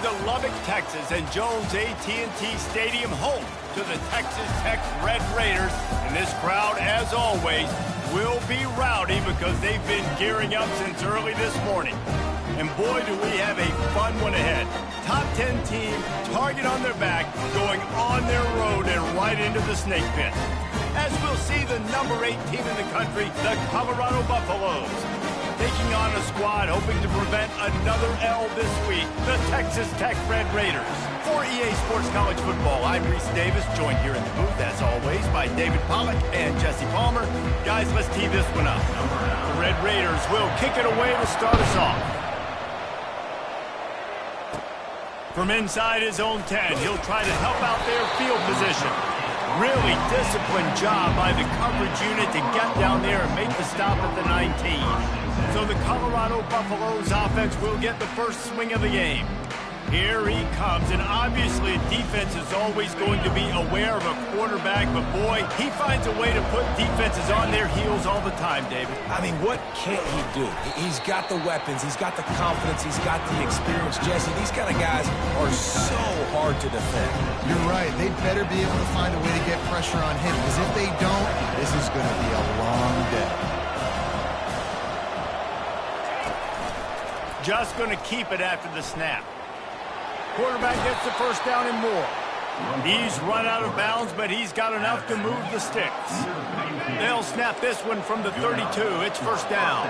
to Lubbock, Texas, and Jones AT&T Stadium, home to the Texas Tech Red Raiders. And this crowd, as always, will be rowdy because they've been gearing up since early this morning. And boy, do we have a fun one ahead. Top 10 team, target on their back, going on their road and right into the snake pit. As we'll see the number 8 team in the country, the Colorado Buffaloes, taking on a squad hoping to prevent another L this week, the Texas Tech Red Raiders. For EA Sports College Football, I'm Reese Davis, joined here in the booth, as always, by David Pollack and Jesse Palmer. Guys, let's tee this one up. The Red Raiders will kick it away to start us off. From inside his own 10, he'll try to help out their field position. Really disciplined job by the coverage unit to get down there and make the stop at the 19. So the Colorado Buffaloes offense will get the first swing of the game. Here he comes, and obviously defense is always going to be aware of a quarterback, but boy, he finds a way to put defenses on their heels all the time, David. I mean, what can't he do? He's got the weapons, he's got the confidence, he's got the experience. Jesse, these kind of guys are so hard to defend. You're right. They'd better be able to find a way to get pressure on him, because if they don't, this is going to be a long day. Just going to keep it after the snap. Quarterback gets the first down and more. He's run out of bounds, but he's got enough to move the sticks. They'll snap this one from the 32. It's first down.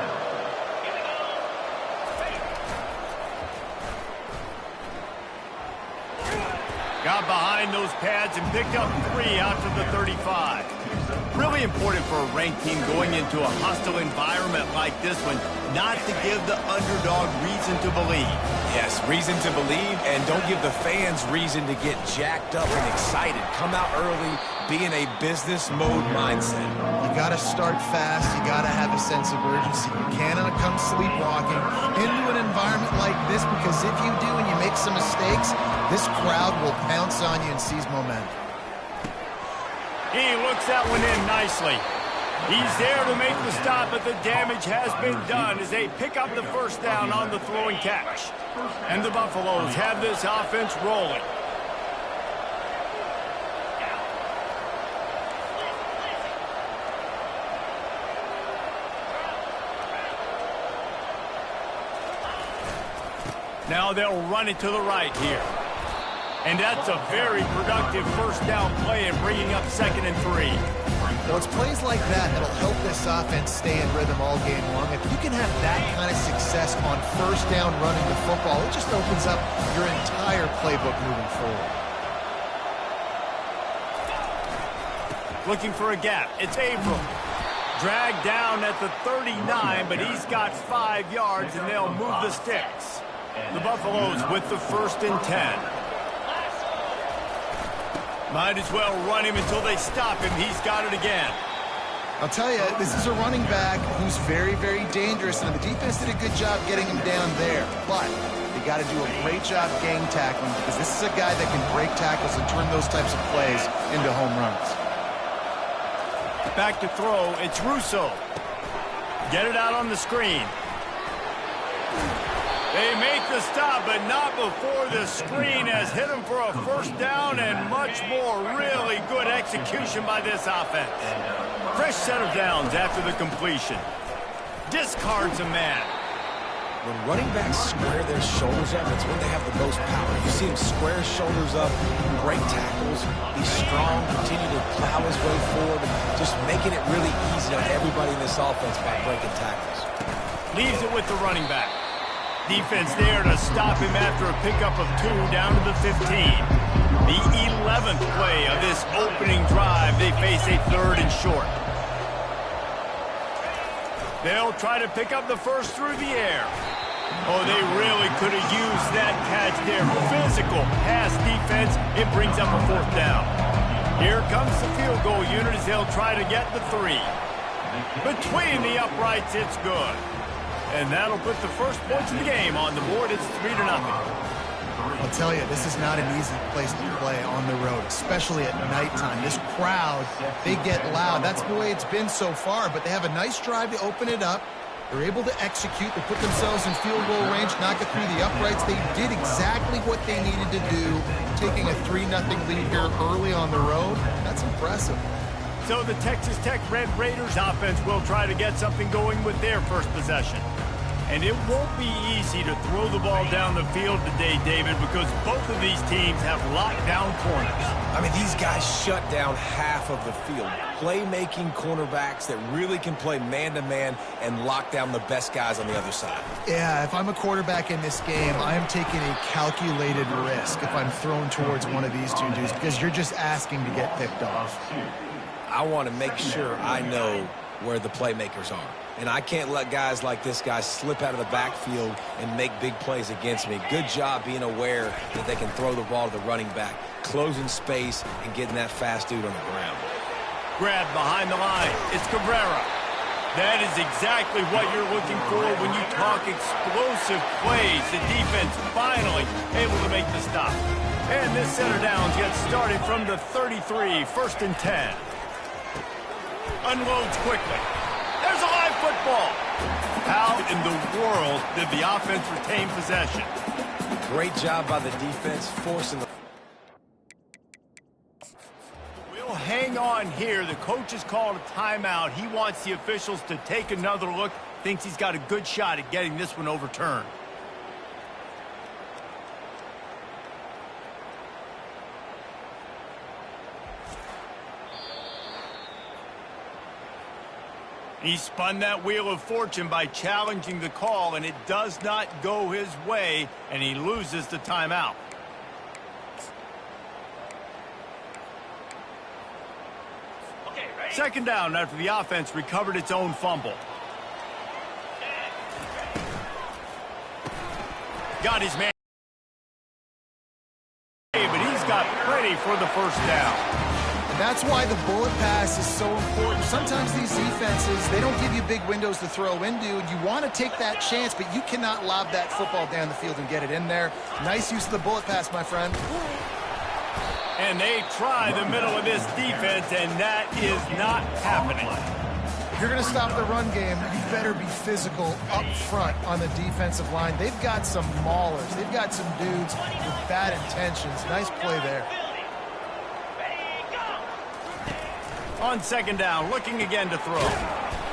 Got behind those pads and picked up 3 out to the 35. Really important for a ranked team going into a hostile environment like this one, not to give the underdog reason to believe. Yes, reason to believe, and don't give the fans reason to get jacked up and excited. Come out early, be in a business mode mindset. You got to start fast. You got to have a sense of urgency. You cannot come sleepwalking into an environment like this, because if you do and you make some mistakes, this crowd will pounce on you and seize momentum. He looks that one in nicely. He's there to make the stop, but the damage has been done as they pick up the first down on the throw and catch. And the Buffaloes have this offense rolling. Now they'll run it to the right here. And that's a very productive first down play and bringing up 2nd and 3. Well, it's plays like that that'll help this offense stay in rhythm all game long. If you can have that kind of success on first down running the football, it just opens up your entire playbook moving forward. Looking for a gap. It's Abram. Dragged down at the 39, but he's got 5 yards, and they'll move the sticks. The Buffaloes with the 1st and 10. Might as well run him until they stop him. He's got it again. I'll tell you, this is a running back who's very, very dangerous, and the defense did a good job getting him down there. But they got to do a great job gang tackling, because this is a guy that can break tackles and turn those types of plays into home runs. Back to throw. It's Russo. Get it out on the screen. They make the stop, but not before the screen has hit him for a first down, and much more. Really good execution by this offense. Fresh set of downs after the completion. Discards a man. When running backs square their shoulders up, it's when they have the most power. You see him square his shoulders up, break tackles, be strong, continue to plow his way forward, just making it really easy on everybody in this offense by breaking tackles. Leaves it with the running back. Defense there to stop him after a pickup of 2 down to the 15. The 11th play of this opening drive. They face a 3rd and short. They'll try to pick up the first through the air. Oh, they really could have used that catch there. Physical pass defense. It brings up a 4th down. Here comes the field goal unit as they'll try to get the 3. Between the uprights, it's good. And that'll put the first points of the game on the board. It's 3-0. I'll tell you, this is not an easy place to play on the road, especially at nighttime. This crowd, they get loud. That's the way it's been so far, but they have a nice drive to open it up. They're able to execute. They put themselves in field goal range, knock it through the uprights. They did exactly what they needed to do, taking a 3-0 lead here early on the road. That's impressive. So the Texas Tech Red Raiders offense will try to get something going with their first possession. And it won't be easy to throw the ball down the field today, David, because both of these teams have lockdown corners. I mean, these guys shut down half of the field. Playmaking cornerbacks that really can play man-to-man and lock down the best guys on the other side. Yeah, if I'm a quarterback in this game, I am taking a calculated risk if I'm thrown towards one of these two dudes because you're just asking to get picked off. I want to make sure I know where the playmakers are. And I can't let guys like this guy slip out of the backfield and make big plays against me. Good job being aware that they can throw the ball to the running back, closing space, and getting that fast dude on the ground. Grab behind the line. It's Cabrera. That is exactly what you're looking for when you talk explosive plays. The defense finally able to make the stop. And this center downs gets started from the 33, 1st and 10. Unloads quickly. There's a live football. How in the world did the offense retain possession? Great job by the defense, forcing the... We'll hang on here. The coach has called a timeout. He wants the officials to take another look. Thinks he's got a good shot at getting this one overturned. He spun that wheel of fortune by challenging the call, and it does not go his way, and he loses the timeout. Second down after the offense recovered its own fumble. Got his man, but he's got plenty for the first down. That's why the bullet pass is so important. Sometimes these defenses, they don't give you big windows to throw into. You want to take that chance, but you cannot lob that football down the field and get it in there. Nice use of the bullet pass, my friend. And they try the middle of this defense, and that is not happening. If you're going to stop the run game, you better be physical up front on the defensive line. They've got some maulers. They've got some dudes with bad intentions. Nice play there. On second down, looking again to throw.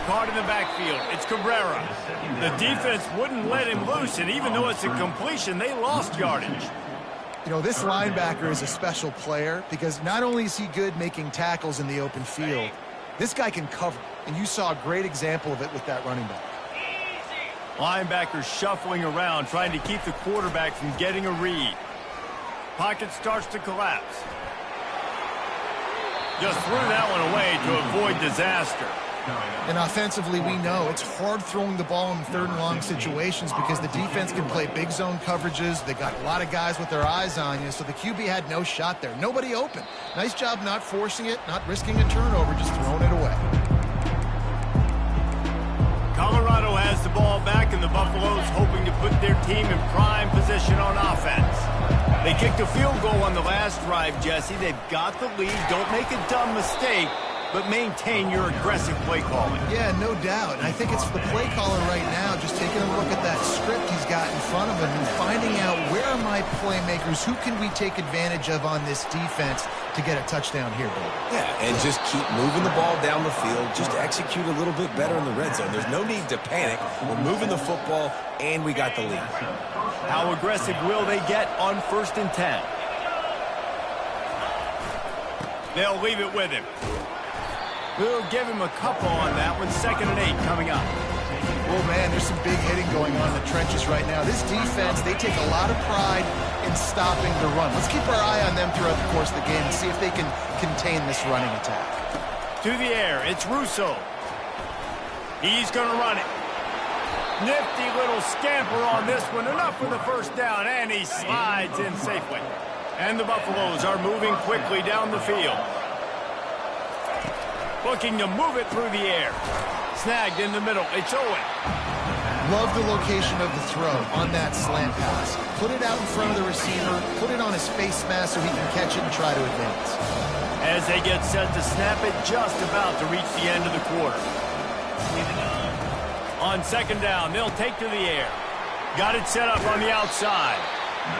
Caught in the backfield. It's Cabrera. The defense wouldn't let him loose, and even though it's a completion, they lost yardage. You know, this linebacker is a special player because not only is he good making tackles in the open field, this guy can cover, and you saw a great example of it with that running back. Linebackers shuffling around, trying to keep the quarterback from getting a read. Pocket starts to collapse. Just threw that one away to avoid disaster. And offensively, we know it's hard throwing the ball in 3rd and long situations because the defense can play big zone coverages. They got a lot of guys with their eyes on you, so the QB had no shot there. Nobody open. Nice job not forcing it, not risking a turnover, just throwing it away. Colorado has the ball back, and the Buffaloes hoping to put their team in prime position on offense. They kicked a field goal on the last drive, Jesse. They've got the lead. Don't make a dumb mistake, but maintain your aggressive play calling. Yeah, no doubt. And I think it's the play caller right now just taking a look at that script he's got in front of him and finding out where are my playmakers, who can we take advantage of on this defense to get a touchdown here, Bill. Yeah, and just keep moving the ball down the field. Just execute a little bit better in the red zone. There's no need to panic. We're moving the football, and we got the lead. How aggressive will they get on 1st and 10? They'll leave it with him. We'll give him a couple on that one. 2nd and 8 coming up. Oh, man, there's some big hitting going on in the trenches right now. This defense, they take a lot of pride in stopping the run. Let's keep our eye on them throughout the course of the game and see if they can contain this running attack. To the air, it's Russo. He's going to run it. Nifty little scamper on this one. Enough for the first down, and he slides in safely. And the Buffaloes are moving quickly down the field. Looking to move it through the air. Snagged in the middle. It's Owen. Love the location of the throw on that slant pass. Put it out in front of the receiver. Put it on his face mask so he can catch it and try to advance. As they get set to snap it, just about to reach the end of the quarter. On on second down. They'll take to the air. Got it set up on the outside.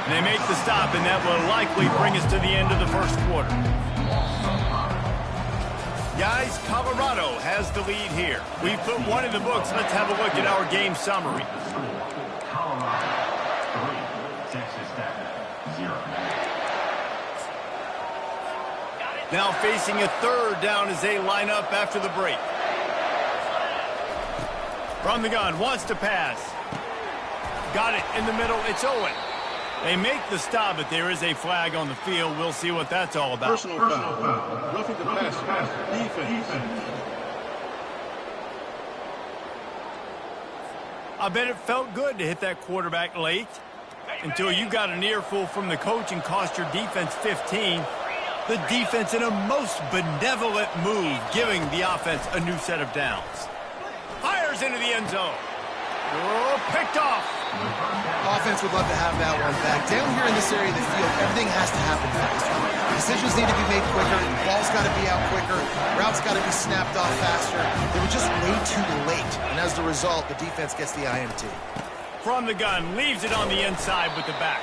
And they make the stop, and that will likely bring us to the end of the first quarter. Guys, Colorado has the lead here. We've put one in the books. Let's have a look at our game summary. Colorado 3, Texas Tech 0. Now facing a third down as they line up after the break. From the gun, wants to pass. Got it in the middle. It's Owen. They make the stop, but there is a flag on the field. We'll see what that's all about. Personal foul. Roughing the passer. Defense. I bet it felt good to hit that quarterback late until you got an earful from the coach and cost your defense 15. The defense in a most benevolent move, giving the offense a new set of downs. Fires into the end zone. Oh, picked off. Offense would love to have that one back. Down here in this area of the field, everything has to happen faster. Decisions need to be made quicker. Ball's got to be out quicker. Routes got to be snapped off faster. They were just way too late. And as the result, the defense gets the INT. From the gun, leaves it on the inside with the back.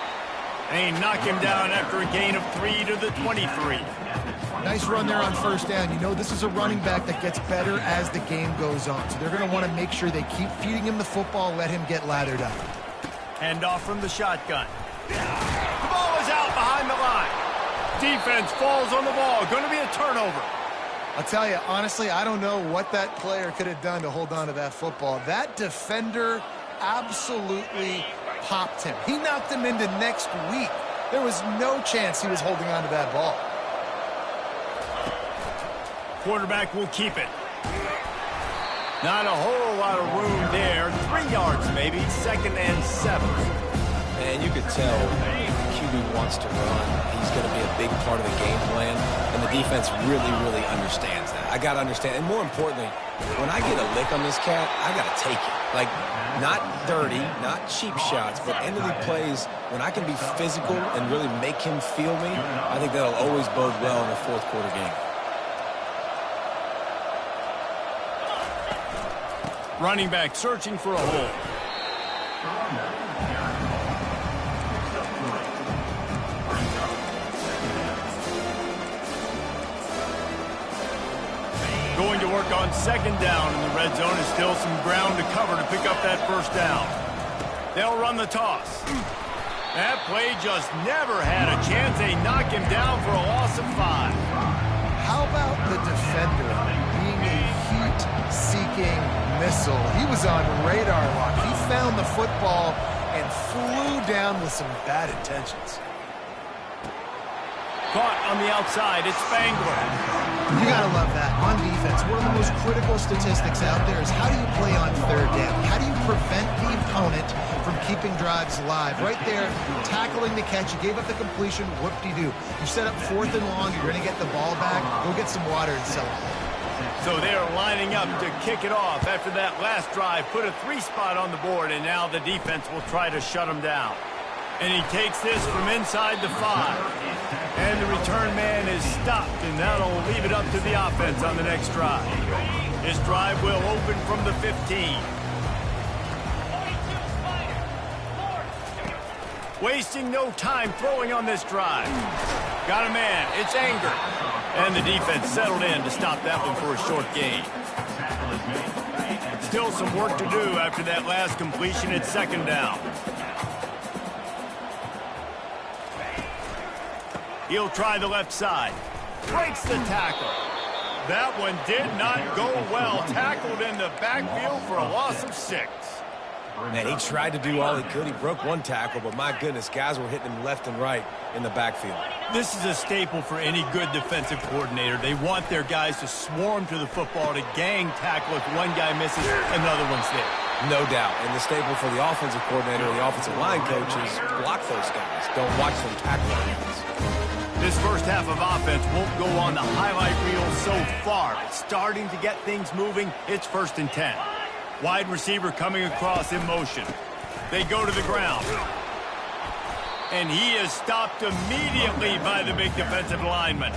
They knock him down after a gain of 3 to the 23. Nice run there on first down. You know, this is a running back that gets better as the game goes on. So they're going to want to make sure they keep feeding him the football, let him get lathered up. Hand off from the shotgun. The ball is out behind the line. Defense falls on the ball. Going to be a turnover. I'll tell you, honestly, I don't know what that player could have done to hold on to that football. That defender absolutely popped him. He knocked him into next week. There was no chance he was holding on to that ball. Quarterback will keep it. Not a whole lot of room there. 3 yards maybe. 2nd and 7. Man, you could tell the QB wants to run. He's going to be a big part of the game plan, and the defense really, really understands that. I got to understand, and more importantly, when I get a lick on this cat, I got to take it. Like, not dirty, not cheap shots, but end of the plays, when I can be physical and really make him feel me, I think that'll always bode well in a fourth quarter game. Running back searching for a hole. Going to work on 2nd down in the red zone. Is still some ground to cover to pick up that first down. They'll run the toss. That play just never had a chance. They knock him down for a loss of 5. How about the defender being a heat-seeking missile? He was on radar lock. He found the football and flew down with some bad intentions. Caught on the outside. It's Spangler. You got to love that. On defense, one of the most critical statistics out there is how do you play on 3rd down? How do you prevent the opponent from keeping drives alive? Right there, tackling the catch. You gave up the completion. Whoop-de-doo. You set up 4th and long. You're going to get the ball back. Go get some water and settle it. So they're lining up to kick it off after that last drive. Put a 3 spot on the board, and now the defense will try to shut him down. And he takes this from inside the 5. And the return man is stopped, and that'll leave it up to the offense on the next drive. This drive will open from the 15. Wasting no time throwing on this drive. Got a man. It's Anger. And the defense settled in to stop that one for a short gain. Still some work to do after that last completion at 2nd down. He'll try the left side. Breaks the tackle. That one did not go well. Tackled in the backfield for a loss of 6. Man, he tried to do all he could. He broke one tackle, but my goodness, guys were hitting him left and right in the backfield. This is a staple for any good defensive coordinator. They want their guys to swarm to the football, to gang tackle. If one guy misses, another one's there. No doubt. And the staple for the offensive coordinator or the offensive line coach is block those guys. Don't watch them tackle their guys. This first half of offense won't go on the highlight reel so far. It's starting to get things moving. It's 1st and 10. Wide receiver coming across in motion. They go to the ground. And he is stopped immediately by the big defensive lineman.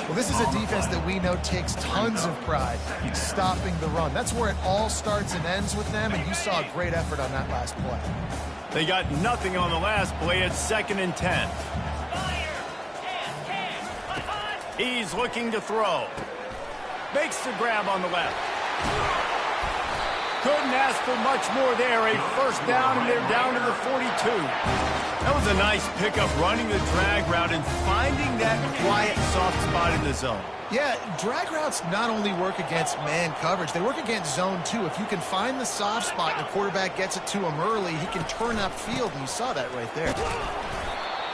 Well, this is a defense that we know takes tons of pride in stopping the run. That's where it all starts and ends with them, and you saw a great effort on that last play. They got nothing on the last play. It's 2nd and 10. He's looking to throw. Makes the grab on the left. Couldn't ask for much more there. A first down, and they're down to the 42. That was a nice pickup, running the drag route and finding that quiet, soft spot in the zone. Yeah, drag routes not only work against man coverage, they work against zone too. If you can find the soft spot and the quarterback gets it to him early, he can turn upfield, and you saw that right there.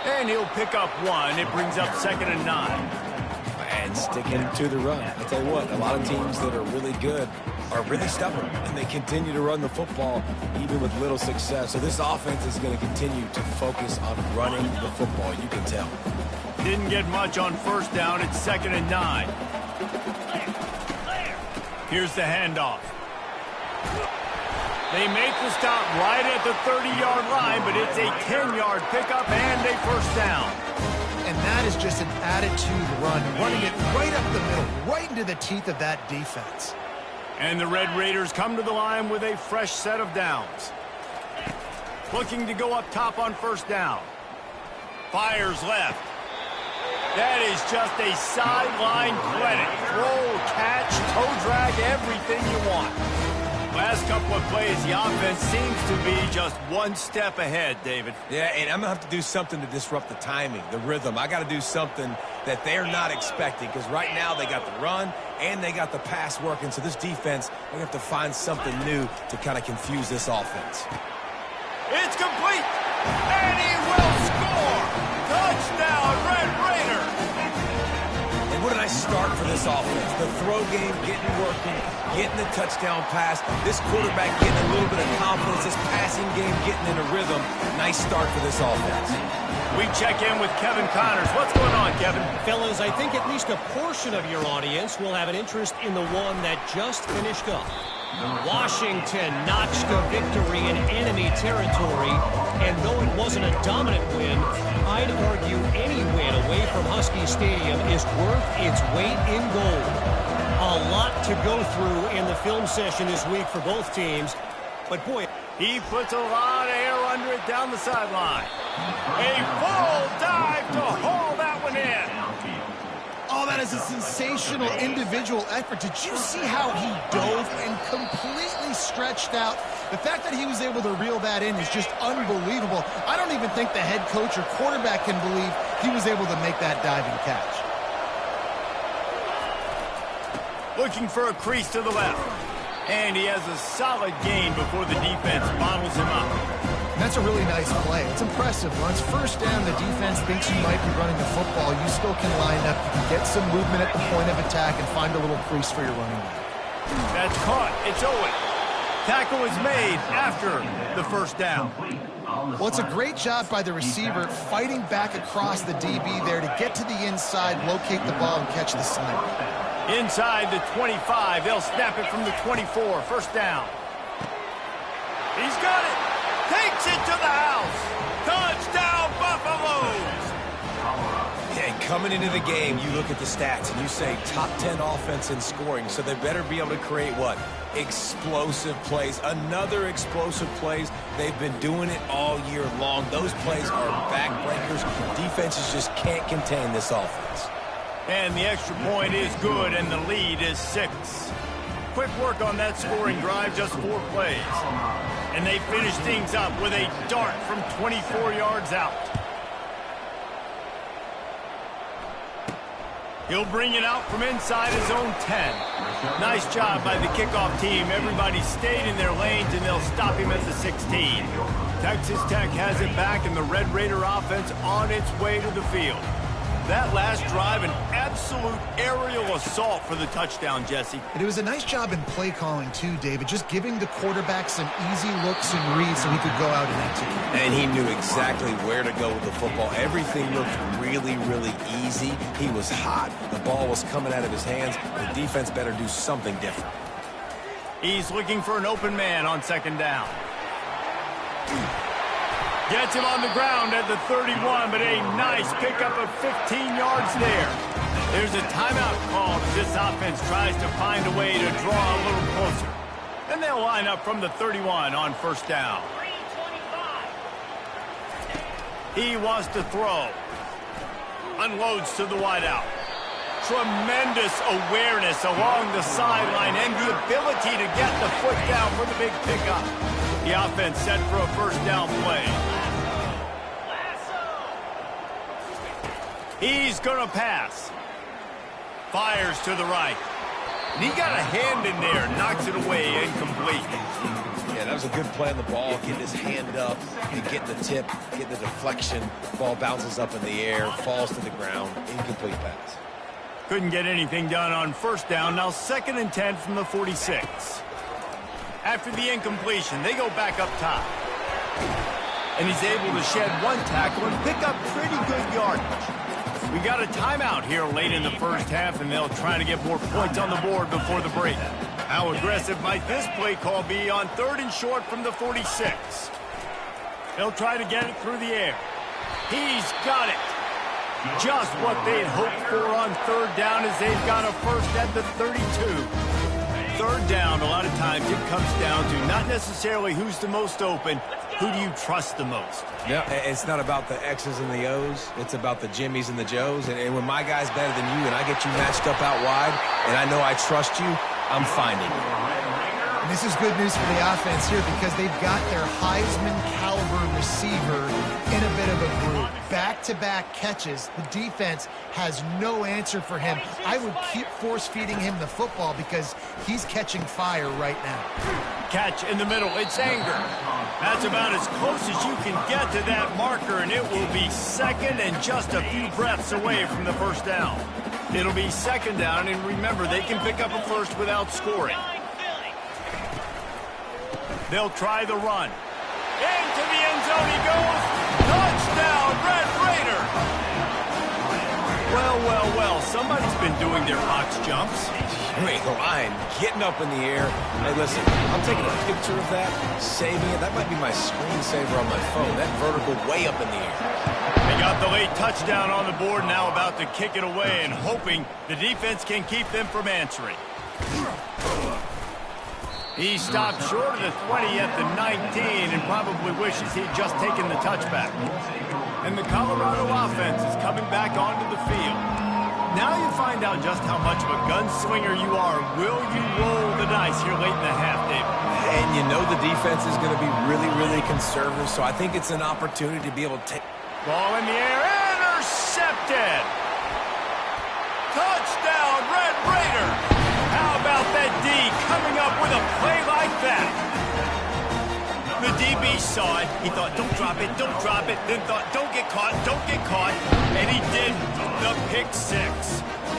And he'll pick up 1. It brings up 2nd and 9. And sticking to the run. I tell you what, a lot of teams that are really good are really stubborn, and they continue to run the football even with little success. So this offense is going to continue to focus on running the football. You can tell. Didn't get much on first down. It's 2nd and 9. Here's the handoff. They make the stop right at the 30-yard line, but it's a 10-yard pickup and a first down. And that is just an attitude run, running it right up the middle, right into the teeth of that defense. And the Red Raiders come to the line with a fresh set of downs. Looking to go up top on first down. Fires left. That is just a sideline credit. Throw, catch, toe drag, everything you want. Last couple of plays, the offense seems to be just one step ahead, David. Yeah, and I'm going to have to do something to disrupt the timing, the rhythm. I got to do something that they're not expecting, because right now they got the run and they got the pass working. So this defense, they have to find something new to kind of confuse this offense. It's complete, and he will score. Touchdown, Red Raiders. And what did I start for this offense? The throw game getting working, getting the touchdown pass. This quarterback getting a little bit of confidence. This passing game getting in a rhythm. Nice start for this offense. We check in with Kevin Connors. What's going on, Kevin? Fellas, I think at least a portion of your audience will have an interest in the one that just finished up. Washington notched a victory in enemy territory, and though it wasn't a dominant win, I'd argue any win away from Husky Stadium is worth its weight in gold. A lot to go through in the film session this week for both teams, but boy, he puts a lot of air under it down the sideline. A full dive to haul that one in. Oh, that is a sensational individual effort. Did you see how he dove and completely stretched out? The fact that he was able to reel that in is just unbelievable. I don't even think the head coach or quarterback can believe he was able to make that diving catch. Looking for a crease to the left. And he has a solid gain before the defense bottles him up. That's a really nice play. It's impressive. Once first down, the defense thinks you might be running the football. You still can line up. You can get some movement at the point of attack and find a little crease for your running back. That's caught. It's Owen. Tackle is made after the first down. Well, it's a great job by the receiver fighting back across the DB there to get to the inside, locate the ball, and catch the snap. Inside the 25. They'll snap it from the 24. First down. He's got it. Takes it to the house. Touchdown, Buffaloes. Yeah, coming into the game, you look at the stats and you say top 10 offense in scoring, so they better be able to create what? Explosive plays. Another explosive plays. They've been doing it all year long. Those plays are backbreakers. Defenses just can't contain this offense. And the extra point is good, and the lead is 6. Quick work on that scoring drive, just 4 plays. And they finish things up with a dart from 24 yards out. He'll bring it out from inside his own 10. Nice job by the kickoff team. Everybody stayed in their lanes, and they'll stop him at the 16. Texas Tech has it back, and the Red Raider offense on its way to the field. That last drive, an absolute aerial assault for the touchdown, Jesse. And it was a nice job in play calling, too, David, just giving the quarterback some easy looks and reads so he could go out and execute. And he knew exactly where to go with the football. Everything looked really, really easy. He was hot. The ball was coming out of his hands. The defense better do something different. He's looking for an open man on second down. Gets him on the ground at the 31, but a nice pickup of 15 yards there. There's a timeout called as this offense tries to find a way to draw a little closer. And they'll line up from the 31 on first down. He wants to throw. Unloads to the wideout. Tremendous awareness along the sideline and the ability to get the foot down for the big pickup. The offense set for a first down play. He's going to pass. Fires to the right. And he got a hand in there, knocks it away, incomplete. Yeah, that was a good play on the ball, getting his hand up, and getting the tip, getting the deflection. Ball bounces up in the air, falls to the ground, incomplete pass. Couldn't get anything done on first down. Now 2nd and 10 from the 46. After the incompletion, they go back up top. And he's able to shed one tackle and pick up pretty good yardage. We got a timeout here late in the first half, and they'll try to get more points on the board before the break. How aggressive might this play call be on 3rd and short from the 46? They'll try to get it through the air. He's got it. Just what they'd hoped for on 3rd down as they've got a first at the 32. 3rd down, a lot of times it comes down to not necessarily who's the most open, who do you trust the most? Yeah, it's not about the X's and the O's. It's about the Jimmys and the Joes. And when my guy's better than you and I get you matched up out wide and I know I trust you, I'm finding you. And this is good news for the offense here because they've got their Heisman-caliber receiver in a bit of a groove. Back-to-back catches. The defense has no answer for him. I would keep force-feeding him the football because he's catching fire right now. Catch in the middle. It's Anger. That's about as close as you can get to that marker, and it will be 2nd and just a few breaths away from the first down. It'll be 2nd down, and remember, they can pick up a first without scoring. They'll try the run. Into the end zone he goes. Touchdown, Red Raider. Well, somebody's been doing their box jumps. You ain't lying. Getting up in the air. Hey, listen, I'm taking a picture of that, saving it. That might be my screensaver on my phone. That vertical way up in the air. They got the late touchdown on the board, now about to kick it away and hoping the defense can keep them from answering. He stopped short of the 20 at the 19 and probably wishes he'd just taken the touchback. And the Colorado offense is coming back onto the field. Now you find out just how much of a gunslinger you are. Will you roll the dice here late in the half, David? And you know the defense is going to be really, really conservative, so I think it's an opportunity to be able to take... Ball in the air, intercepted! Touchdown, Red Raider! How about that D coming up with a play like that? The DB saw it. He thought, don't drop it, then thought, don't get caught, and he did the pick 6.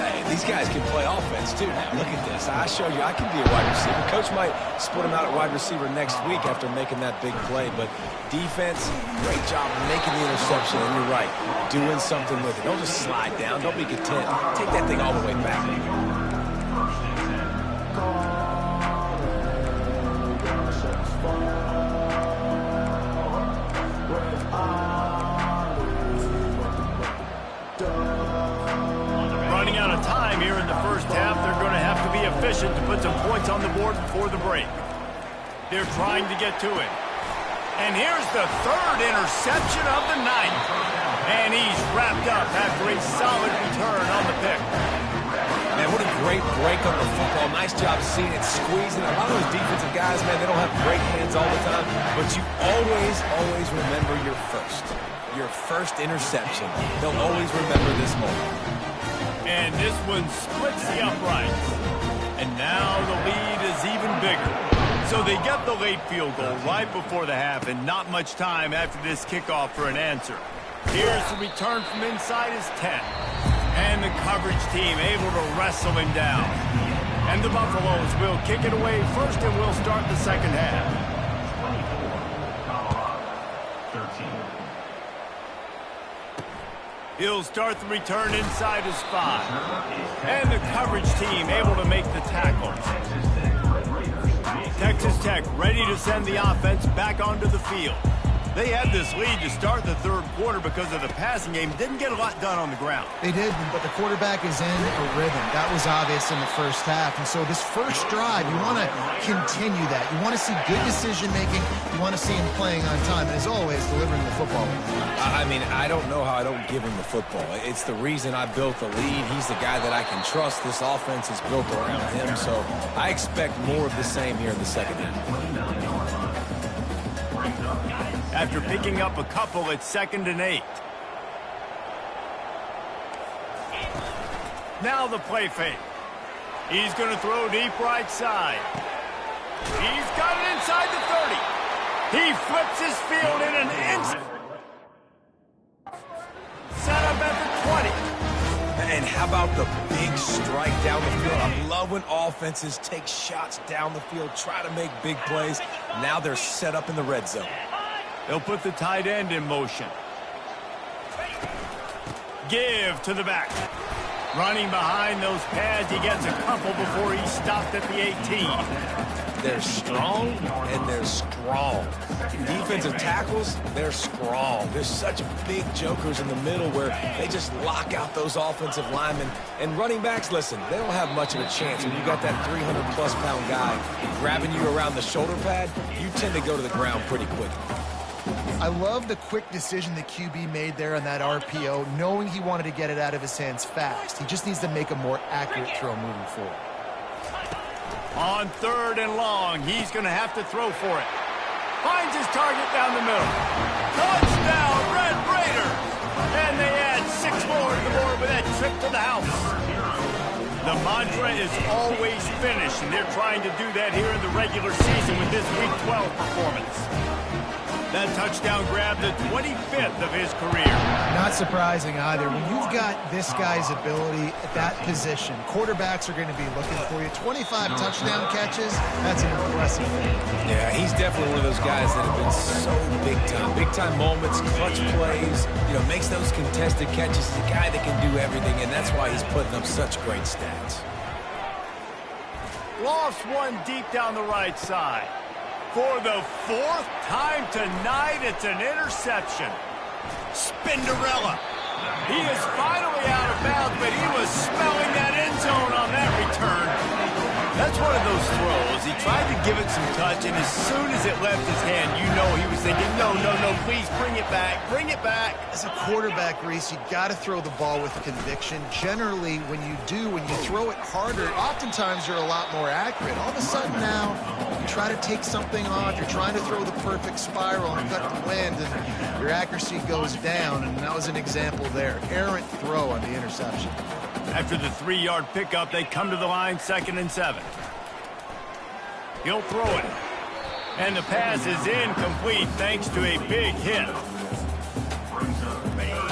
Hey, these guys can play offense, too, now. Look at this. I show you I can be a wide receiver. Coach might split him out at wide receiver next week after making that big play, but defense, great job making the interception, and you're right, doing something with it. Don't just slide down. Don't be content. Take that thing all the way back. Running out of time here in the first half, they're going to have to be efficient to put some points on the board before the break. They're trying to get to it. And here's the 3rd interception of the night. And he's wrapped up after a solid return on the pick. Man, what a great break on the football. Nice job seeing it, squeezing. A lot of those defensive guys, man, they don't have great hands all the time, but you always remember your first interception. They'll always remember this moment. And this one splits the uprights. And now the lead is even bigger. So they get the late field goal right before the half, and not much time after this kickoff for an answer. Here's the return from inside his 10. And the coverage team able to wrestle him down. And the Buffaloes will kick it away first, and we'll start the second half. 13. He'll start the return inside his 5. And the coverage team able to make the tackles. Texas Tech ready to send the offense back onto the field. They had this lead to start the third quarter because of the passing game. Didn't get a lot done on the ground. They did, but the quarterback is in a rhythm. That was obvious in the first half. And so this first drive, you want to continue that. You want to see good decision-making. You want to see him playing on time. And as always, delivering the football. I mean, I don't know how I don't give him the football. It's the reason I built the lead. He's the guy that I can trust. This offense is built around him. So I expect more of the same here in the second half. After picking up a couple, it's 2nd and 8. Now the play fake. He's going to throw deep right side. He's got it inside the 30. He flips his field in an instant. Set up at the 20. And how about the big strike down the field? I love when offenses take shots down the field, try to make big plays. Now they're set up in the red zone. They'll put the tight end in motion. Give to the back. Running behind those pads, he gets a couple before he stopped at the 18. They're strong, and they're strong. Defensive tackles, they're strong. There's such big jokers in the middle where they just lock out those offensive linemen. And running backs, listen, they don't have much of a chance. When you got that 300-plus pound guy grabbing you around the shoulder pad, you tend to go to the ground pretty quick. I love the quick decision the QB made there on that RPO, knowing he wanted to get it out of his hands fast. He just needs to make a more accurate throw moving forward. On 3rd and long, he's going to have to throw for it. Finds his target down the middle. Touchdown, Red Raiders! And they add 6 more to the board with that trip to the house. The mantra is always finish, and they're trying to do that here in the regular season with this Week 12 performance. That touchdown grabbed the 25th of his career. Not surprising either. When you've got this guy's ability at that position, quarterbacks are going to be looking for you. 25 touchdown catches, that's an impressive thing. Yeah, he's definitely one of those guys that have been so big time. Big time moments, clutch plays, makes those contested catches. He's a guy that can do everything, and that's why he's putting up such great stats. Lost one deep down the right side. For the 4th time tonight, it's an interception. Spinderella. He is finally out of bounds, but he was smelling that end zone on that return. That's one of those throws. He tried to give it some touch, and as soon as it left his hand, he was thinking, no, please bring it back, bring it back. As a quarterback, Reese, you got to throw the ball with conviction. Generally, when you throw it harder, oftentimes you're a lot more accurate. All of a sudden now, you try to take something off, you're trying to throw the perfect spiral and cut the wind, and your accuracy goes down, and that was an example there. Errant throw on the interception. After the 3-yard pickup, they come to the line, 2nd and 7. He'll throw it. And the pass is incomplete thanks to a big hit.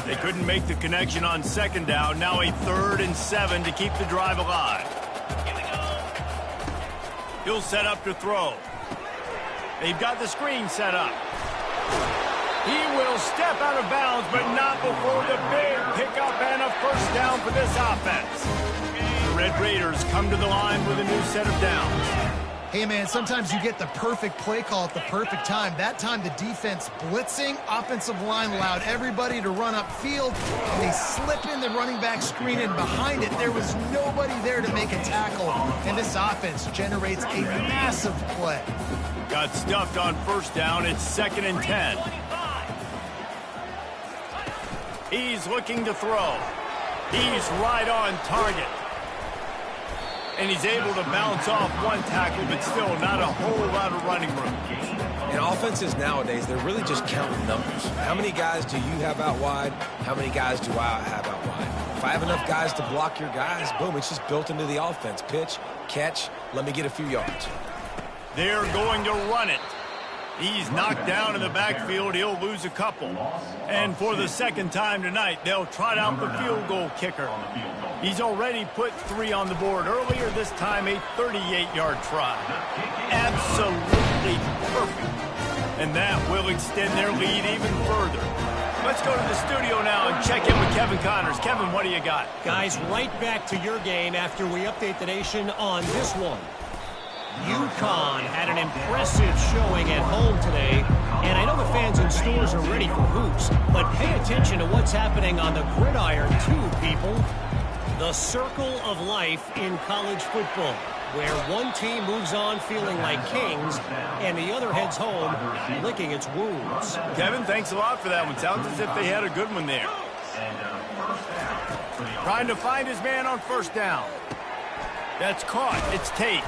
They couldn't make the connection on 2nd down. Now a 3rd and 7 to keep the drive alive. He'll set up to throw. They've got the screen set up. He will step out of bounds, but not before the big pickup and a first down for this offense. The Red Raiders come to the line with a new set of downs. Hey, man, sometimes you get the perfect play call at the perfect time. That time, the defense blitzing, offensive line allowed everybody to run upfield, and they slip in the running back screen, and behind it, there was nobody there to make a tackle, and this offense generates a massive play. Got stuffed on first down. It's 2nd and 10. He's looking to throw. He's right on target. And he's able to bounce off one tackle, but still not a whole lot of running room. In offenses nowadays, they're really just counting numbers. How many guys do you have out wide? How many guys do I have out wide? If I have enough guys to block your guys, boom, it's just built into the offense. Pitch, catch, let me get a few yards. They're going to run it. He's knocked down in the backfield. He'll lose a couple. And for the 2nd time tonight, they'll trot out the field goal kicker. He's already put 3 on the board earlier, this time a 38-yard try. Absolutely perfect. And that will extend their lead even further. Let's go to the studio now and check in with Kevin Connors. Kevin, what do you got? Guys, right back to your game after we update the nation on this one. UConn had an impressive showing at home today, And I know the fans in stores are ready for hoops, but pay attention to what's happening on the gridiron too, people. The circle of life in college football, where one team moves on feeling like kings and the other heads home licking its wounds. Kevin, thanks a lot for that one. Sounds as if they had a good one there. Trying to find his man on first down. That's caught. It's Tate.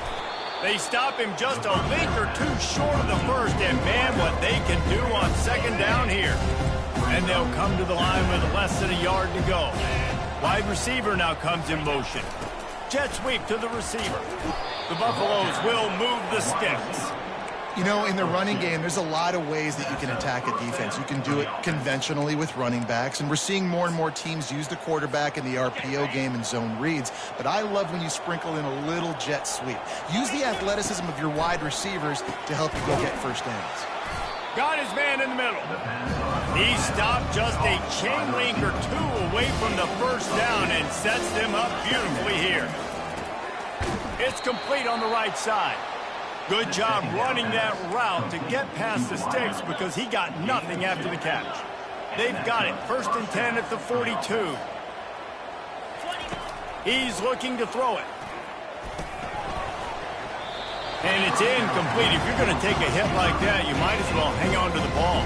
They stop him just a link or two short of the first, and man, what they can do on second down here. And they'll come to the line with less than a yard to go. Wide receiver now comes in motion. Jet sweep to the receiver. The Buffaloes will move the sticks. You know, in the running game, there's a lot of ways that you can attack a defense. You can do it conventionally with running backs, and we're seeing more and more teams use the quarterback in the RPO game and zone reads. But I love when you sprinkle in a little jet sweep. Use the athleticism of your wide receivers to help you go get first downs. Got his man in the middle. He stopped just a chain link or two away from the first down and sets them up beautifully here. It's complete on the right side. Good job running that route to get past the sticks because he got nothing after the catch. They've got it. 1st and 10 at the 42. He's looking to throw it. And it's incomplete. If you're going to take a hit like that, you might as well hang on to the ball.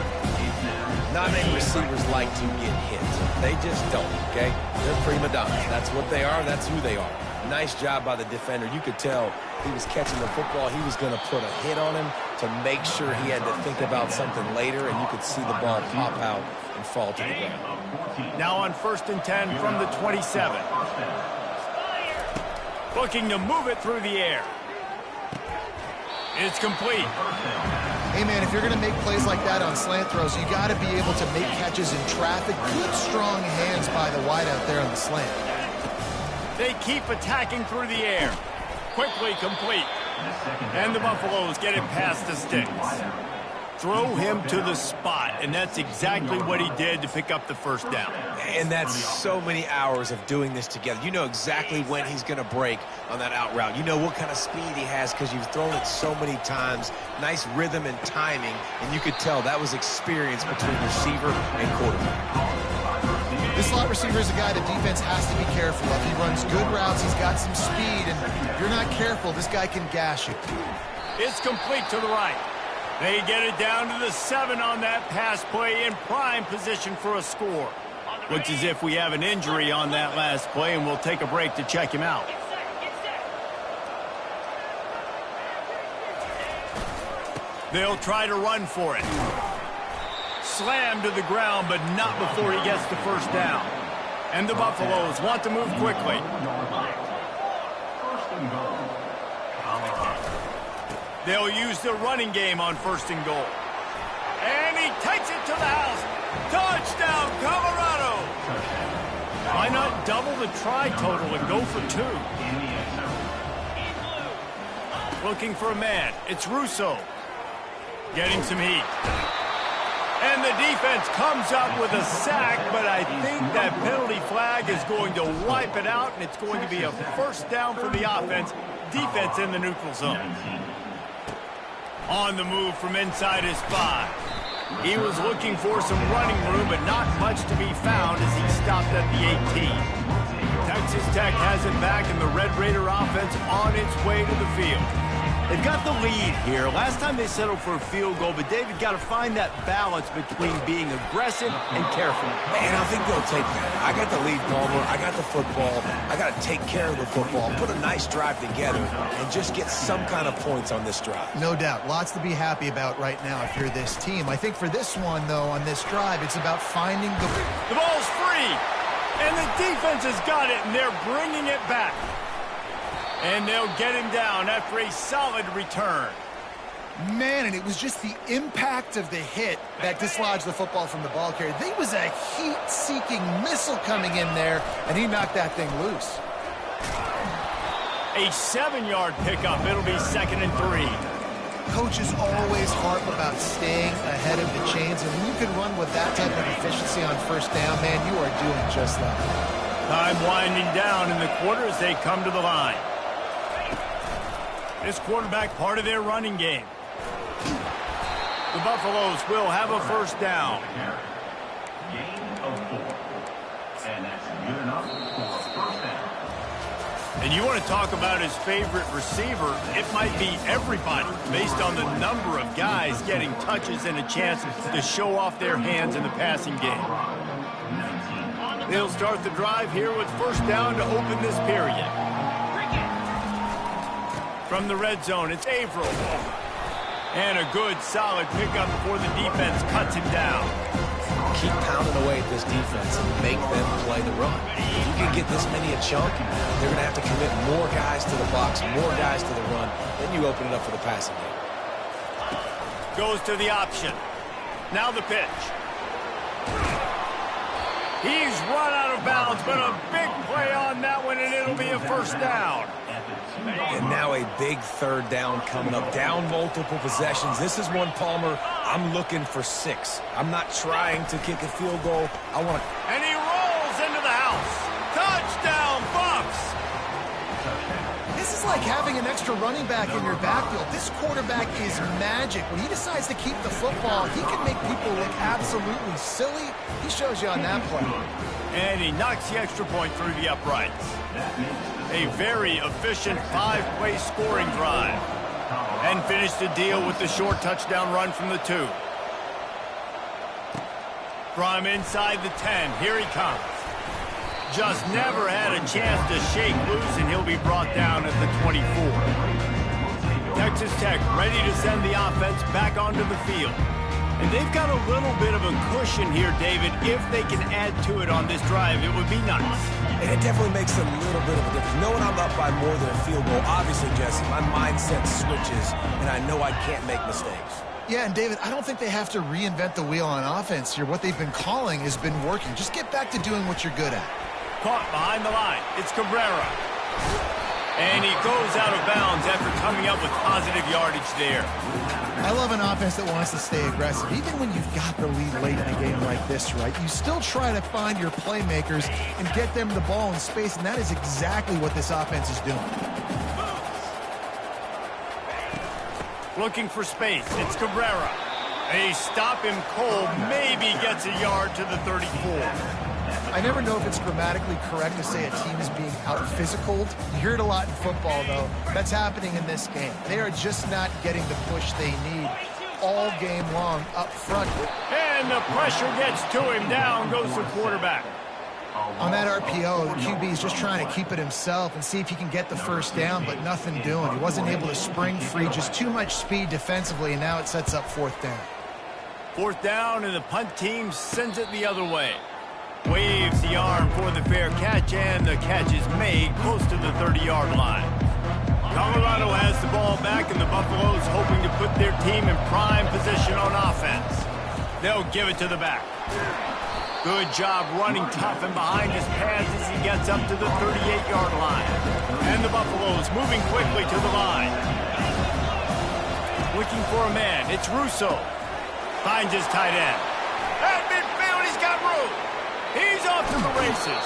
Not many receivers like to get hit. They just don't, okay? They're prima donnas. That's what they are. That's who they are. Nice job by the defender. You could tell he was catching the football. He was going to put a hit on him to make sure he had to think about something later, and you could see the ball pop out and fall to the ground. Now on 1st and 10 from the 27. Looking to move it through the air. It's complete. Hey, man, if you're going to make plays like that on slant throws, you got to be able to make catches in traffic. Good, strong hands by the wide out there on the slant. They keep attacking through the air. Quickly complete. And the Buffaloes get it past the sticks. Throw him to the spot, and that's exactly what he did to pick up the first down. And that's so many hours of doing this together. You know exactly when he's going to break on that out route. You know what kind of speed he has because you've thrown it so many times. Nice rhythm and timing, and you could tell that was experience between receiver and quarterback. This slot receiver is a guy the defense has to be careful of. He runs good routes. He's got some speed, and if you're not careful, this guy can gash you. It's complete to the right. They get it down to the 7 on that pass play in prime position for a score. Looks as if we have an injury on that last play, and we'll take a break to check him out. They'll try to run for it. Slammed to the ground, but not before he gets the first down. And the Buffaloes want to move quickly. They'll use the running game on 1st and goal. And he takes it to the house. Touchdown, Colorado! Why not double the try total and go for 2? Looking for a man. It's Russo. Getting some heat. And the defense comes up with a sack, but I think that penalty flag is going to wipe it out, and it's going to be a first down for the offense. Defense in the neutral zone. On the move from inside his 5. He was looking for some running room, but not much to be found as he stopped at the 18. Texas Tech has it back, and the Red Raider offense on its way to the field. They've got the lead here. Last time they settled for a field goal, but David got to find that balance between being aggressive and careful. And I think they'll take that. I got the lead, Palmer. I got the football. I got to take care of the football, put a nice drive together, and just get some kind of points on this drive. No doubt. Lots to be happy about right now if you're this team. I think for this one, though, on this drive, it's about finding the... The ball's free, and the defense has got it, and they're bringing it back. And they'll get him down after a solid return. Man, and it was just the impact of the hit that dislodged the football from the ball carrier. There was a heat-seeking missile coming in there, and he knocked that thing loose. A 7-yard pickup. It'll be 2nd and 3. Coaches always harp about staying ahead of the chains, and when you can run with that type of efficiency on first down, man, you are doing just that. Time winding down in the quarter as they come to the line. This quarterback part of their running game. The The Buffaloes will have a first down. Gain of 4. And that's good enough for a first down. And you want to talk about his favorite receiver, it might be everybody based on the number of guys getting touches and a chance to show off their hands in the passing game. They'll start the drive here with first down to open this period. From the red zone, it's Averill. And a good, solid pickup before the defense cuts him down. Keep pounding away at this defense and make them play the run. If you can get this many a chunk, they're going to have to commit more guys to the box, more guys to the run. Then you open it up for the passing game. Goes to the option. Now the pitch. He's run out of bounds, but a big play on that one, and it'll be a first down. And now a big third down coming up. Down multiple possessions. This is one, Palmer, I'm looking for 6. I'm not trying to kick a field goal. I want to... And he rolls into the house. Touchdown, Buffs! This is like having an extra running back in your backfield. This quarterback is magic. When he decides to keep the football, he can make people look absolutely silly. He shows you on that play. And he knocks the extra point through the uprights. A very efficient 5-play scoring drive. And finished the deal with the short touchdown run from the 2. From inside the 10, here he comes. Just never had a chance to shake loose, and he'll be brought down at the 24. Texas Tech ready to send the offense back onto the field. And they've got a little bit of a cushion here, David. If they can add to it on this drive, it would be nice. And it definitely makes a little bit of a difference. Knowing I'm up by more than a field goal, obviously, Jesse, my mindset switches, and I know I can't make mistakes. Yeah, and David, I don't think they have to reinvent the wheel on offense here. What they've been calling has been working. Just get back to doing what you're good at. Caught behind the line. It's Cabrera. And he goes out of bounds after coming up with positive yardage there. I love an offense that wants to stay aggressive. Even when you've got the lead late in a game like this, right, you still try to find your playmakers and get them the ball in space, and that is exactly what this offense is doing. Looking for space. It's Cabrera. They stop him cold. Maybe gets a yard to the 34. I never know if it's grammatically correct to say a team is being out-physicaled. You hear it a lot in football, though. That's happening in this game. They are just not getting the push they need all game long up front. And the pressure gets to him. Down goes the quarterback. On that RPO, the QB is just trying to keep it himself and see if he can get the first down, but nothing doing. He wasn't able to spring free, just too much speed defensively, and now it sets up fourth down. Fourth down, and the punt team sends it the other way. Waves the arm for the fair catch, and the catch is made close to the 30-yard line. Colorado has the ball back, and the Buffaloes hoping to put their team in prime position on offense. They'll give it to the back. Good job running tough and behind his pads as he gets up to the 38-yard line. And the Buffaloes moving quickly to the line. Looking for a man. It's Russo. Finds his tight end. At midfield, he's got room. He's off to the races.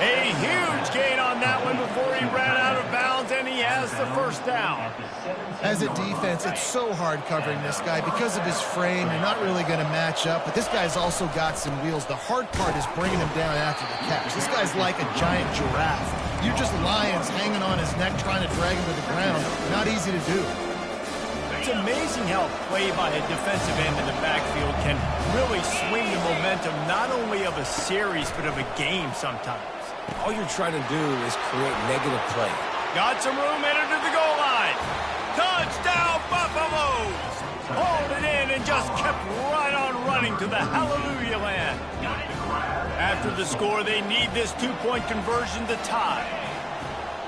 A huge gain on that one before he ran out of bounds, and he has the first down. As a defense, it's so hard covering this guy. Because of his frame, you're not really going to match up, but this guy's also got some wheels. The hard part is bringing him down after the catch. This guy's like a giant giraffe. You're just lions hanging on his neck trying to drag him to the ground. Not easy to do. It's amazing how play by a defensive end in the backfield can really swing the momentum not only of a series but of a game sometimes. All you're trying to do is create negative play. Got some room headed to the goal line. Touchdown, Buffaloes! Hauled it in and just kept right on running to the hallelujah land. After the score, they need this two-point conversion to tie.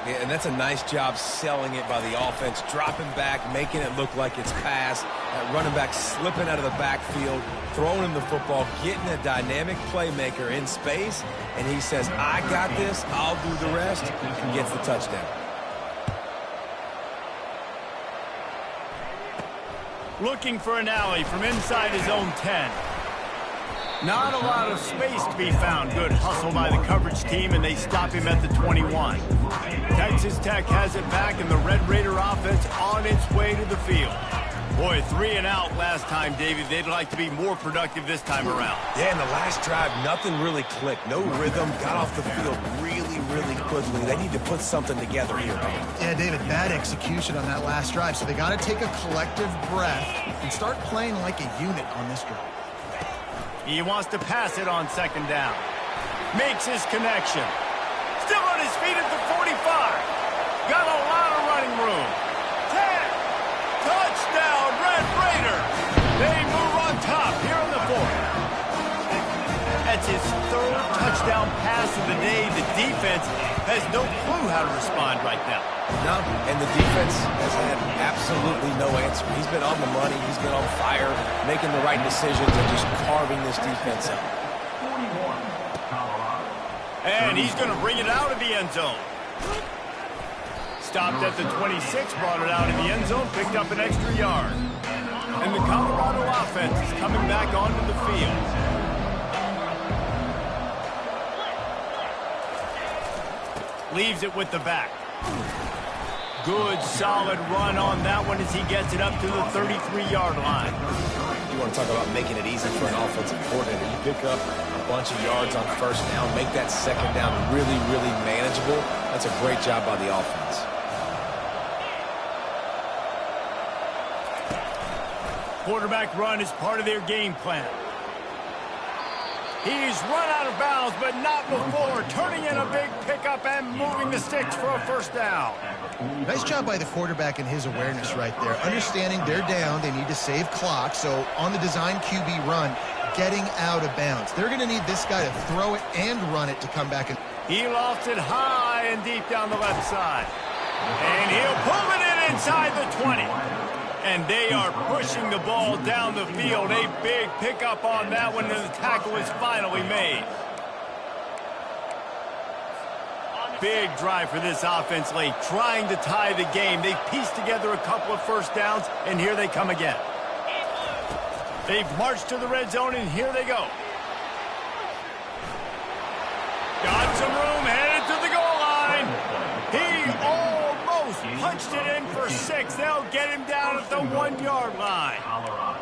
Yeah, and that's a nice job selling it by the offense, dropping back, making it look like it's pass. That running back slipping out of the backfield, throwing him the football, getting a dynamic playmaker in space, and he says, I got this, I'll do the rest, and gets the touchdown. Looking for an alley from inside his own 10. Not a lot of space to be found. Good hustle by the coverage team, and they stop him at the 21. Texas Tech has it back, and the Red Raider offense on its way to the field. Boy, 3 and out last time, David. They'd like to be more productive this time around. Yeah, in the last drive, nothing really clicked. No rhythm, got off the field really, really quickly. They need to put something together here. Yeah, David, bad execution on that last drive. So they got to take a collective breath and start playing like a unit on this drive. He wants to pass it on 2nd down. Makes his connection. Still on his feet at the 45. Got a lot of running room. 10. Touchdown, Red Raiders. They move on top here in the 4th. That's his 3rd touchdown pass of the day. The defense has no clue how to respond right now. No, and the defense has had absolutely no answer. He's been on the money. He's been on fire, making the right decisions and just carving this defense up. And he's going to bring it out of the end zone. Stopped at the 26, brought it out in the end zone, picked up an extra yard. And the Colorado offense is coming back onto the field. Leaves it with the back. Good, solid run on that one as he gets it up to the 33-yard line. You want to talk about making it easy for an offensive coordinator. You pick up a bunch of yards on 1st down, make that 2nd down really, really manageable. That's a great job by the offense. Quarterback run is part of their game plan. He's run out of bounds, but not before. Turning in a big pickup and moving the sticks for a 1st down. Nice job by the quarterback and his awareness right there. Understanding they're down, they need to save clock. So on the design QB run, getting out of bounds. They're going to need this guy to throw it and run it to come back. He lofts it high and deep down the left side. And he'll pull it in inside the 20. And they are pushing the ball down the field. A big pickup on that one, and the tackle is finally made. Big drive for this offense late, trying to tie the game. They pieced together a couple of 1st downs, and here they come again. They've marched to the red zone, and here they go. Got some room, headed to the goal line. He almost punched it in for 6. They'll get him down at the 1-yard line.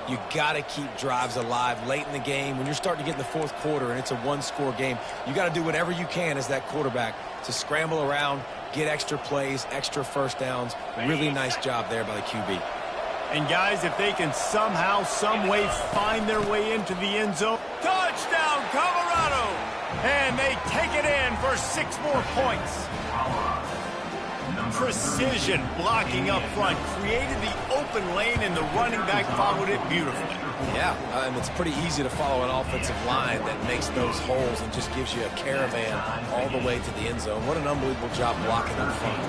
You got to keep drives alive late in the game. When you're starting to get in the 4th quarter and it's a 1-score game, you got to do whatever you can as that quarterback to scramble around, get extra plays, extra 1st downs. Really nice job there by the QB. And guys, if they can somehow, some way find their way into the end zone. Touchdown, Colorado! And they take it in for 6 more points. Precision blocking up front created the open lane, and the running back followed it beautifully. Yeah, and it's pretty easy to follow an offensive line that makes those holes and just gives you a caravan all the way to the end zone. What an unbelievable job blocking up front.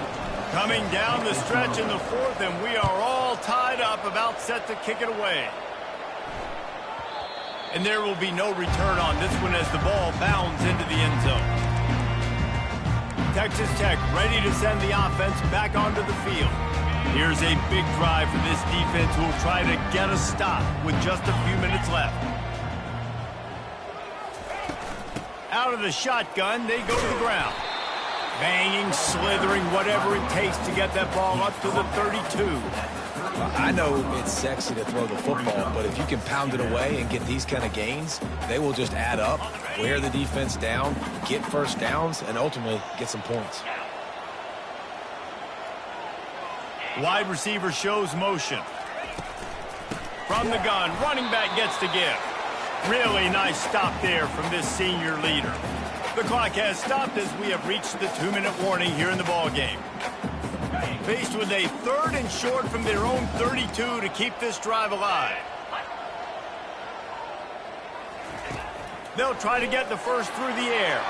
Coming down the stretch in the 4th, and we are all tied up, about set to kick it away. And there will be no return on this one as the ball bounds into the end zone. Texas Tech ready to send the offense back onto the field. Here's a big drive for this defense who will try to get a stop with just a few minutes left. Out of the shotgun, they go to the ground. Banging, slithering, whatever it takes to get that ball up to the 32. I know it's sexy to throw the football, but if you can pound it away and get these kind of gains, they will just add up, wear the defense down, get 1st downs, and ultimately get some points. Wide receiver shows motion. From the gun, running back gets to give. Really nice stop there from this senior leader. The clock has stopped as we have reached the 2-minute warning here in the ball game. Faced with a 3rd and short from their own 32 to keep this drive alive. They'll try to get the 1st through the air.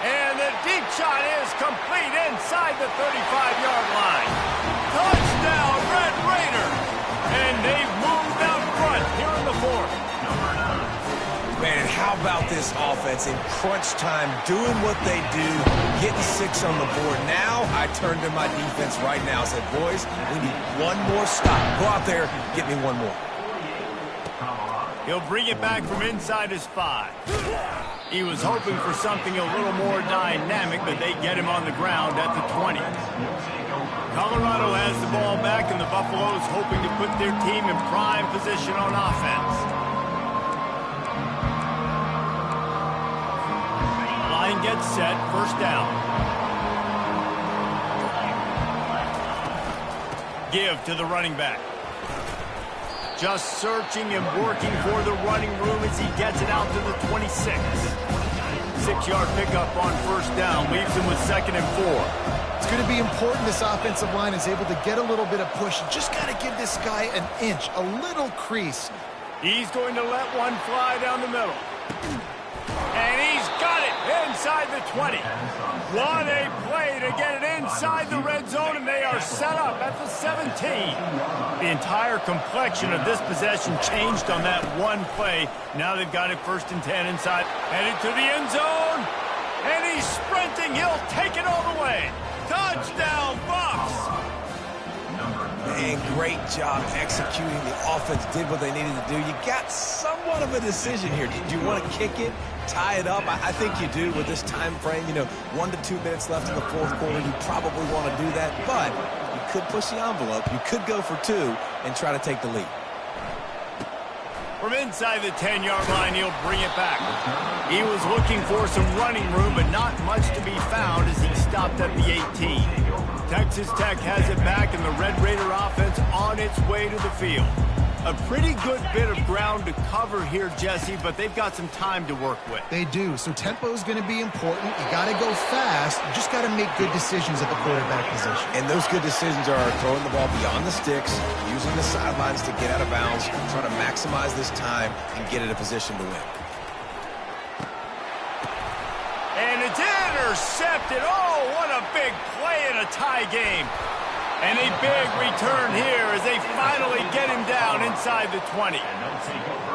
And the deep shot is complete inside the 35-yard line. Touchdown, Red Raiders! And they've moved out front here in the 4th. Man, and how about this offense in crunch time, doing what they do, getting 6 on the board. Now I turn to my defense right now and said, boys, we need one more stop. Go out there, get me one more. He'll bring it back from inside his 5. He was hoping for something a little more dynamic, but they get him on the ground at the 20. Colorado has the ball back, and the Buffaloes hoping to put their team in prime position on offense. Line gets set, first down. Give to the running back. Just searching and working for the running room as he gets it out to the 26. 6-yard pickup on first down, leaves him with 2nd and 4. It's going to be important this offensive line is able to get a little bit of push. You just got to give this guy an inch, a little crease. He's going to let one fly down the middle. And he's got it inside the 20. What a play to get it inside the red zone, and they are set up at the 17. The entire complexion of this possession changed on that one play. Now they've got it 1st and 10 inside. Headed to the end zone. And he's sprinting. He'll take it all the way. Touchdown, Buffs! Man, great job executing. The offense did what they needed to do. You got somewhat of a decision here. Do you want to kick it, tie it up? I think you do with this time frame. 1 to 2 minutes left in the 4th quarter. You probably want to do that, but you could push the envelope. You could go for 2 and try to take the lead. From inside the 10-yard line, he'll bring it back. He was looking for some running room, but not much to be found as he stopped at the 18. Texas Tech has it back, and the Red Raider offense on its way to the field. A pretty good bit of ground to cover here, Jesse, but they've got some time to work with. They do, so tempo is going to be important. You got to go fast. You just got to make good decisions at the quarterback position. And those good decisions are throwing the ball beyond the sticks, using the sidelines to get out of bounds, trying to maximize this time and get in a position to win. And it's intercepted. Oh, what a big play in a tie game. And a big return here as they finally get him down inside the 20.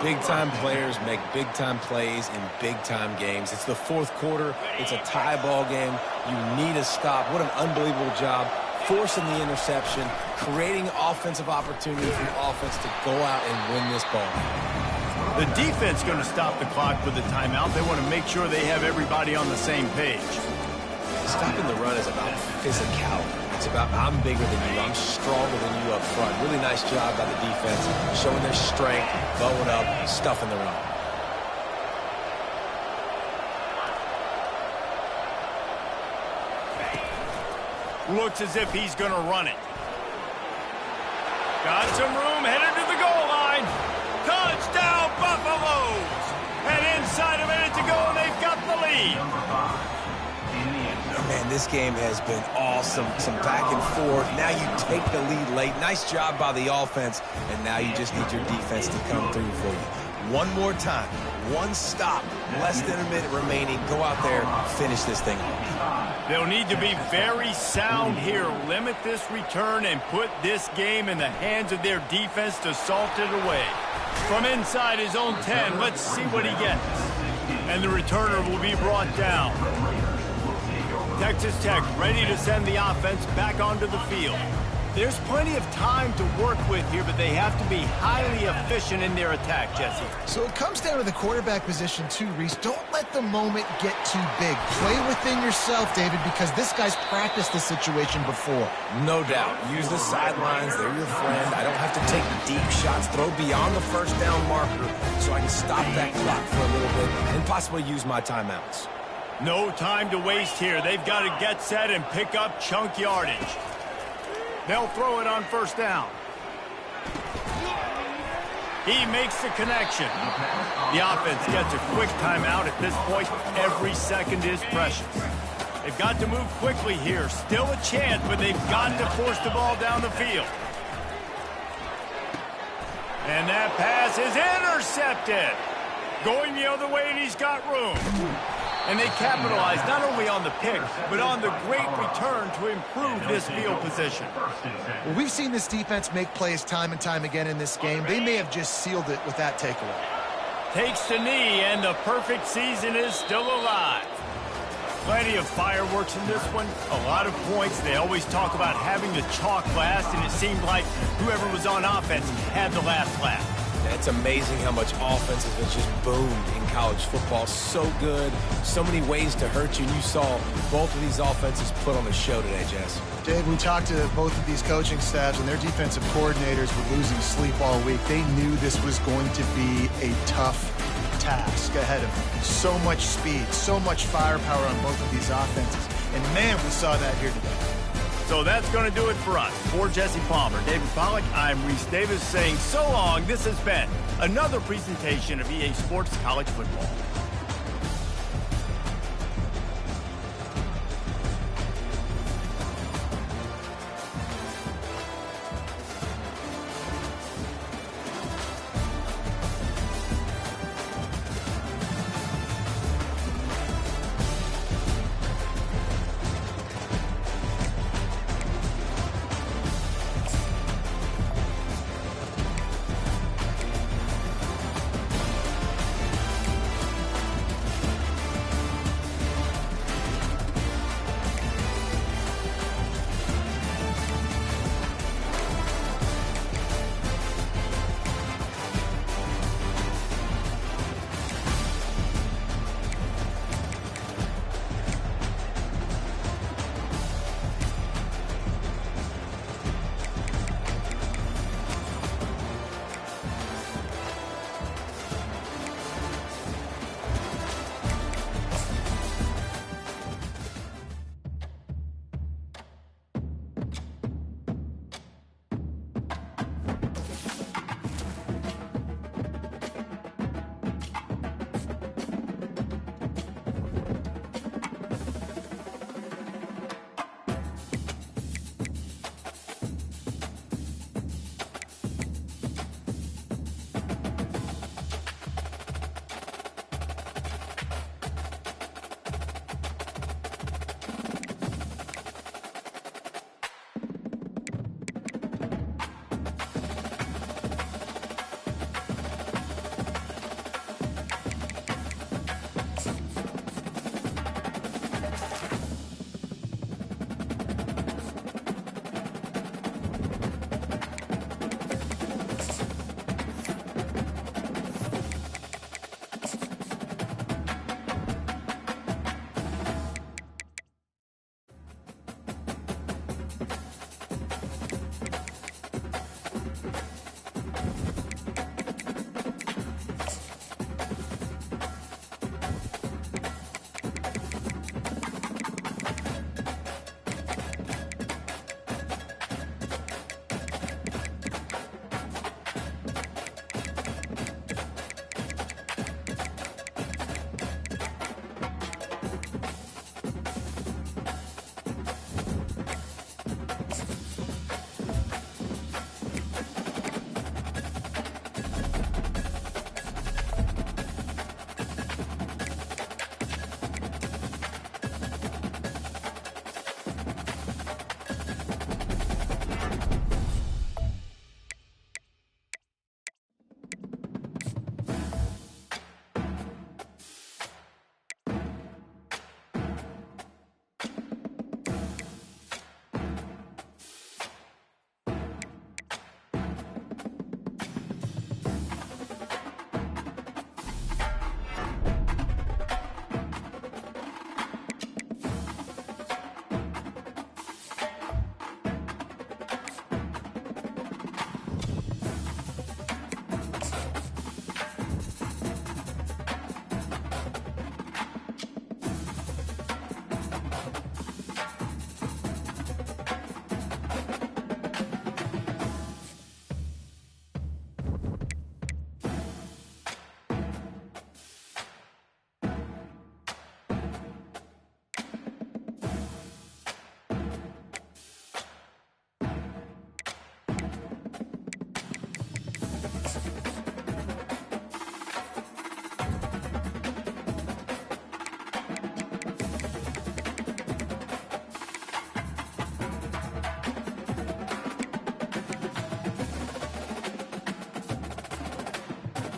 Big-time players make big-time plays in big-time games. It's the 4th quarter. It's a tie ball game. You need a stop. What an unbelievable job forcing the interception, creating offensive opportunity for the offense to go out and win this ball. The defense going to stop the clock with the timeout. They want to make sure they have everybody on the same page. Stopping the run is about physicality. It's about I'm bigger than you, I'm stronger than you up front. Really nice job by the defense, showing their strength, bowing up, stuffing the run. Looks as if he's going to run it. Got some room, headed to the goal line. Touchdown, Buffaloes! And inside a minute to go, and they've got the lead. Man, this game has been awesome. Some back and forth. Now you take the lead late. Nice job by the offense. And now you just need your defense to come through for you. One more time. One stop. Less than a minute remaining. Go out there, finish this thing off. They'll need to be very sound here. Limit this return and put this game in the hands of their defense to salt it away. From inside his own 10, let's see what he gets. And the returner will be brought down. Texas Tech ready to send the offense back onto the field. There's plenty of time to work with here, but they have to be highly efficient in their attack, Jesse. So it comes down to the quarterback position too, Reese. Don't let the moment get too big. Play within yourself, David, because this guy's practiced this situation before. No doubt. Use the sidelines. They're your friend. I don't have to take deep shots. Throw beyond the first down marker so I can stop that clock for a little bit and possibly use my timeouts. No time to waste here. They've got to get set and pick up chunk yardage. They'll throw it on first down. He makes the connection. The offense gets a quick timeout at this point. Every second is precious. They've got to move quickly here. Still a chance, but they've got to force the ball down the field. And that pass is intercepted. Going the other way, and he's got room. And they capitalize not only on the pick, but on the great return to improve this field position. Well, we've seen this defense make plays time and time again in this game. They may have just sealed it with that takeaway. Takes the knee, and the perfect season is still alive. Plenty of fireworks in this one. A lot of points. They always talk about having the chalk last, and it seemed like whoever was on offense had the last laugh. It's amazing how much offense has just boomed in college football. So good, so many ways to hurt you. And you saw both of these offenses put on a show today, Jess. Dave, we talked to both of these coaching staffs, and their defensive coordinators were losing sleep all week. They knew this was going to be a tough task ahead of them. So much speed, so much firepower on both of these offenses. And, man, we saw that here today. So that's going to do it for us. For Jesse Palmer, David Pollack, I'm Reese Davis saying so long. This has been another presentation of EA Sports College Football.